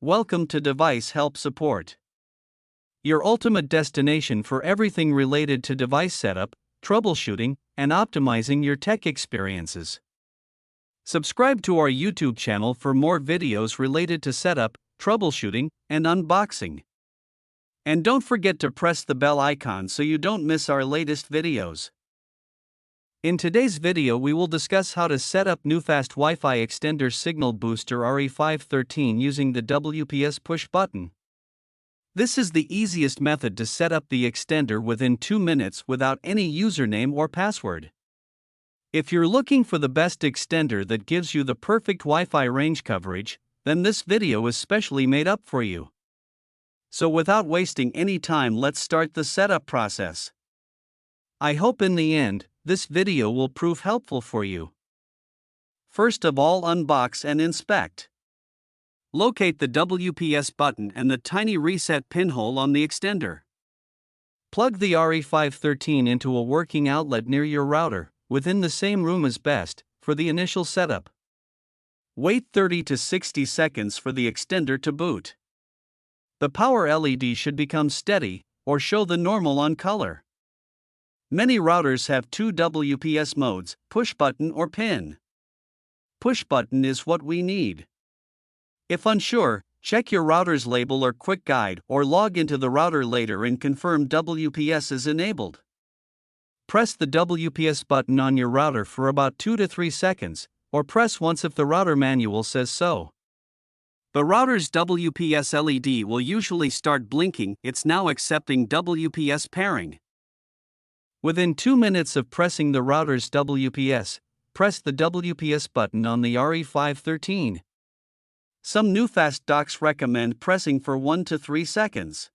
Welcome to Device Help Support, your ultimate destination for everything related to device setup, troubleshooting, and optimizing your tech experiences. Subscribe to our YouTube channel for more videos related to setup, troubleshooting, and unboxing. And don't forget to press the bell icon so you don't miss our latest videos. In today's video we will discuss how to set up NEWFAST Wi-Fi Extender Signal Booster RE513 using the WPS push button. This is the easiest method to set up the extender within 2 minutes without any username or password. If you're looking for the best extender that gives you the perfect Wi-Fi range coverage, then this video is specially made up for you. So without wasting any time, let's start the setup process. I hope in the end, this video will prove helpful for you. First of all, unbox and inspect. Locate the WPS button and the tiny reset pinhole on the extender. Plug the RE513 into a working outlet near your router, within the same room as best, for the initial setup. Wait 30 to 60 seconds for the extender to boot. The power LED should become steady, or show the normal on color. Many routers have two WPS modes, push button or pin. Push button is what we need. If unsure, check your router's label or quick guide or log into the router later and confirm WPS is enabled. Press the WPS button on your router for about 2 to 3 seconds, or press once if the router manual says so. The router's WPS LED will usually start blinking. It's now accepting WPS pairing. Within 2 minutes of pressing the router's WPS, press the WPS button on the RE513. Some NEWFAST docs recommend pressing for 1 to 3 seconds.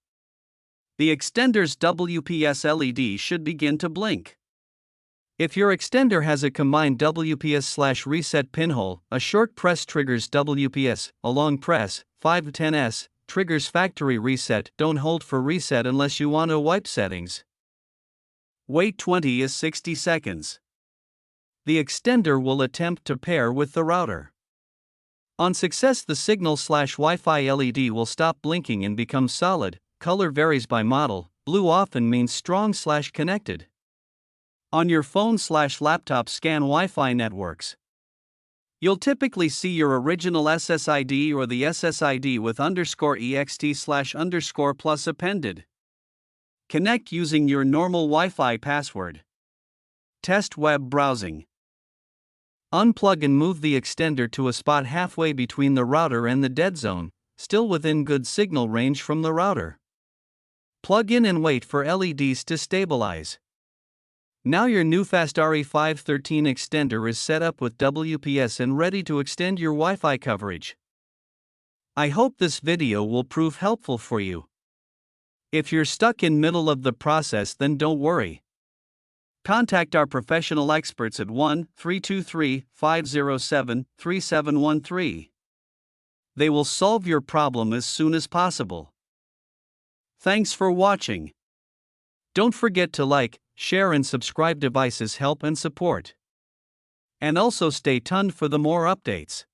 The extender's WPS LED should begin to blink. If your extender has a combined WPS/reset pinhole, a short press triggers WPS, a long press, 5 to 10s, triggers factory reset. Don't hold for reset unless you want to wipe settings. Wait 20 to 60 seconds. The extender will attempt to pair with the router. On success, the signal/Wi-Fi LED will stop blinking and become solid. Color varies by model. Blue often means strong/connected. On your phone/laptop, scan Wi-Fi networks. You'll typically see your original SSID or the SSID with _EXT/_plus appended. Connect using your normal Wi-Fi password. Test web browsing. Unplug and move the extender to a spot halfway between the router and the dead zone, still within good signal range from the router. Plug in and wait for LEDs to stabilize. Now your NEWFAST RE513 extender is set up with WPS and ready to extend your Wi-Fi coverage. I hope this video will prove helpful for you. If you're stuck in middle of the process, then don't worry. Contact our professional experts at 1-323-507-3713. They will solve your problem as soon as possible. Thanks for watching. Don't forget to like, share and subscribe. Devices Help and Support. And also stay tuned for the more updates.